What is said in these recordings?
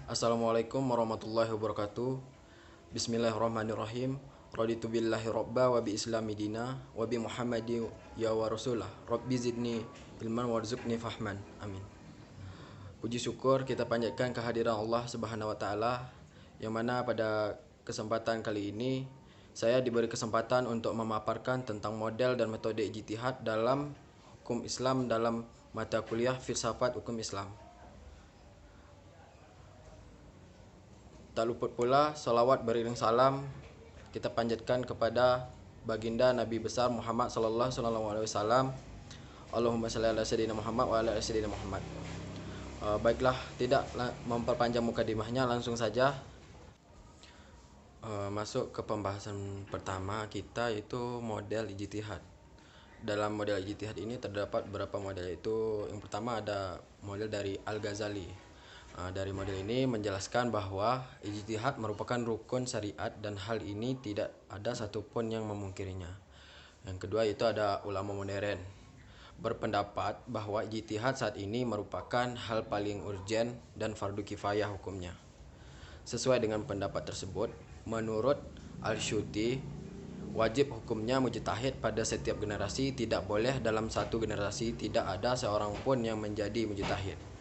Assalamualaikum warahmatullahi wabarakatuh. Bismillahirrahmanirrahim. Raditu billahi robba wa bi islami dina wa bi muhammadi ya wa rasulah. Rabbi zidni ilman warzuqni fahman. Amin. Puji syukur kita panjatkan kehadiran Allah Subhanahu wa taala, yang mana pada kesempatan kali ini saya diberi kesempatan untuk memaparkan tentang model dan metode ijtihad dalam hukum Islam dalam mata kuliah filsafat hukum Islam. Tak luput pula salawat beriring salam kita panjatkan kepada baginda Nabi besar Muhammad sallallahu alaihi wasallam. Allahumma shalli ala sayyidina Muhammad wa ala ali sayyidina Muhammad. Baiklah, tidak memperpanjang mukadimahnya, langsung saja masuk ke pembahasan pertama kita, yaitu model ijtihad. Dalam model ijtihad ini terdapat beberapa model, yaitu yang pertama ada model dari Al-Ghazali. Dari model ini menjelaskan bahwa ijtihad merupakan rukun syariat dan hal ini tidak ada satupun yang memungkirinya. Yang kedua itu ada ulama modern, berpendapat bahwa ijtihad saat ini merupakan hal paling urgen dan fardu kifayah hukumnya. Sesuai dengan pendapat tersebut, menurut Al-Syuti, wajib hukumnya mujtahid pada setiap generasi, tidak boleh dalam satu generasi tidak ada seorang pun yang menjadi mujtahid.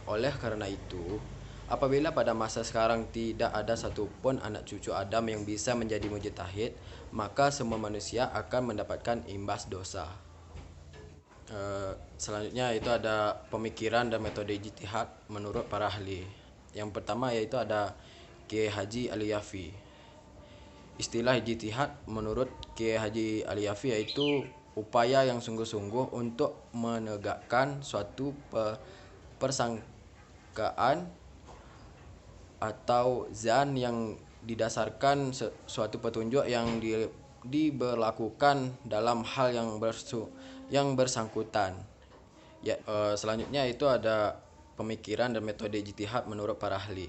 Oleh karena itu, apabila pada masa sekarang tidak ada satupun anak cucu Adam yang bisa menjadi mujtahid, maka semua manusia akan mendapatkan imbas dosa. Selanjutnya itu ada pemikiran dan metode ijtihad menurut para ahli. Yang pertama yaitu ada Kiai Haji Al-Yafi. Istilah ijtihad menurut Kiai Haji Al-Yafi yaitu upaya yang sungguh-sungguh untuk menegakkan suatu persangkaan atau zan yang didasarkan suatu petunjuk yang diberlakukan dalam hal yang bersangkutan. Selanjutnya itu ada pemikiran dan metode ijtihad menurut para ahli.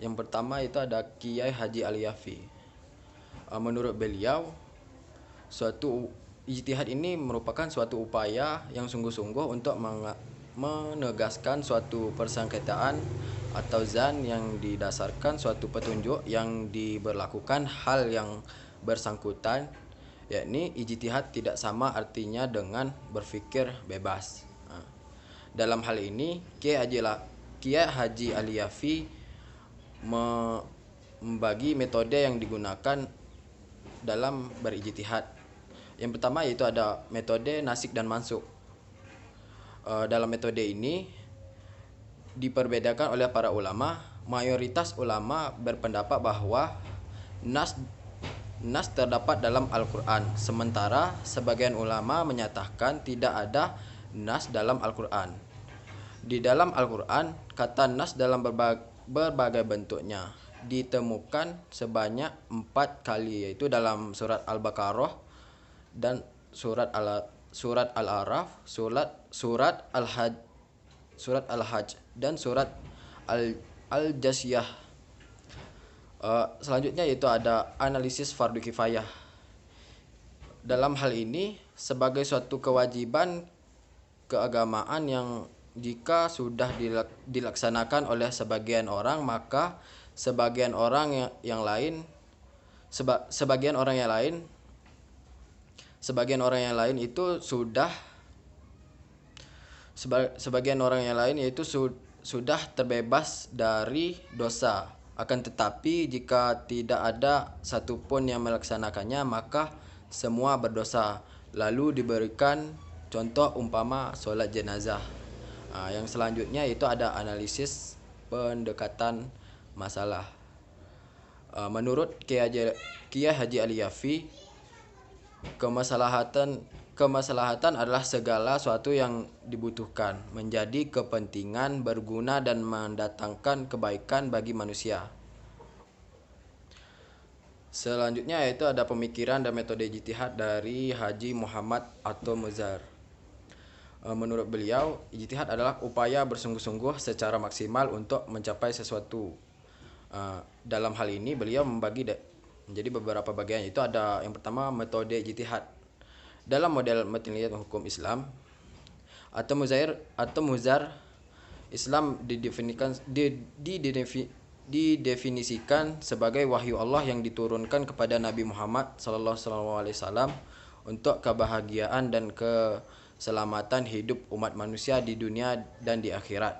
Yang pertama itu ada Kiai Haji Al-Yafi. Menurut beliau, suatu ijtihad ini merupakan suatu upaya yang sungguh-sungguh untuk menegaskan suatu persangkaan atau zan yang didasarkan suatu petunjuk yang diberlakukan hal yang bersangkutan, yakni ijtihad tidak sama artinya dengan berpikir bebas. Dalam hal ini Kiai Haji Al-Yafi membagi metode yang digunakan dalam berijtihad. Yang pertama yaitu ada metode nasik dan mansuk. Dalam metode ini diperbedakan oleh para ulama. Mayoritas ulama berpendapat bahwa nas terdapat dalam Al-Quran, sementara sebagian ulama menyatakan tidak ada nas dalam Al-Quran. Di dalam Al-Quran, kata nas dalam berbagai bentuknya ditemukan sebanyak 4 kali, yaitu dalam surat Al-Baqarah dan surat Al-Araf, surat Al-Hajj dan surat Al-Jasiyah. Selanjutnya yaitu ada analisis fardu kifayah. Dalam hal ini sebagai suatu kewajiban keagamaan yang jika sudah dilaksanakan oleh sebagian orang, maka sebagian orang yang lain sudah terbebas dari dosa. Akan tetapi jika tidak ada satupun yang melaksanakannya, maka semua berdosa. Lalu diberikan contoh umpama sholat jenazah. Yang selanjutnya itu ada analisis pendekatan masalah. Menurut Kiai Haji Al-Yafi, kemaslahatan adalah segala sesuatu yang dibutuhkan, menjadi kepentingan, berguna dan mendatangkan kebaikan bagi manusia. Selanjutnya yaitu ada pemikiran dan metode ijtihad dari Haji Muhammad atau Muzar. Menurut beliau, ijtihad adalah upaya bersungguh-sungguh secara maksimal untuk mencapai sesuatu. Dalam hal ini beliau membagi menjadi beberapa bagian, yaitu ada yang pertama metode ijtihad. Dalam model penelitian hukum Islam, atau Muzar Islam didefinisikan sebagai wahyu Allah yang diturunkan kepada Nabi Muhammad SAW untuk kebahagiaan dan keselamatan hidup umat manusia di dunia dan di akhirat.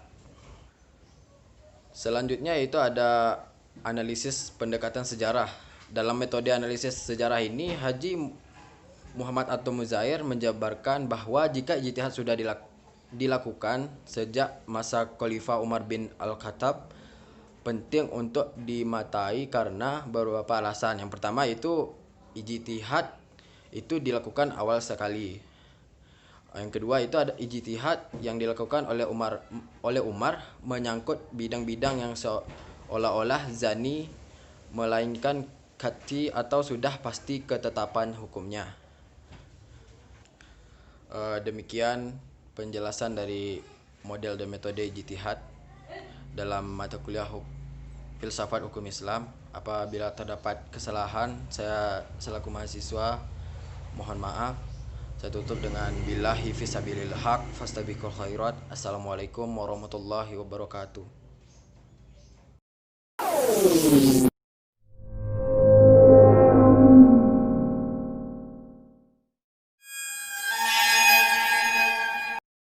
Selanjutnya itu ada analisis pendekatan sejarah. Dalam metode analisis sejarah ini, Haji Muhammad Atom Muzair menjabarkan bahwa jika ijtihad sudah dilakukan sejak masa Khalifah Umar bin Al-Khattab, penting untuk dimatai karena beberapa alasan. Yang pertama itu ijtihad itu dilakukan awal sekali. Yang kedua itu ada ijtihad yang dilakukan oleh Umar menyangkut bidang-bidang yang seolah-olah zani, melainkan qat'i atau sudah pasti ketetapan hukumnya. Demikian penjelasan dari model dan metode ijtihad dalam mata kuliah filsafat hukum Islam. Apabila terdapat kesalahan, saya selaku mahasiswa mohon maaf. Saya tutup dengan billahi fisabilil haq fastabiqul khairat. Assalamualaikum warahmatullahi wabarakatuh.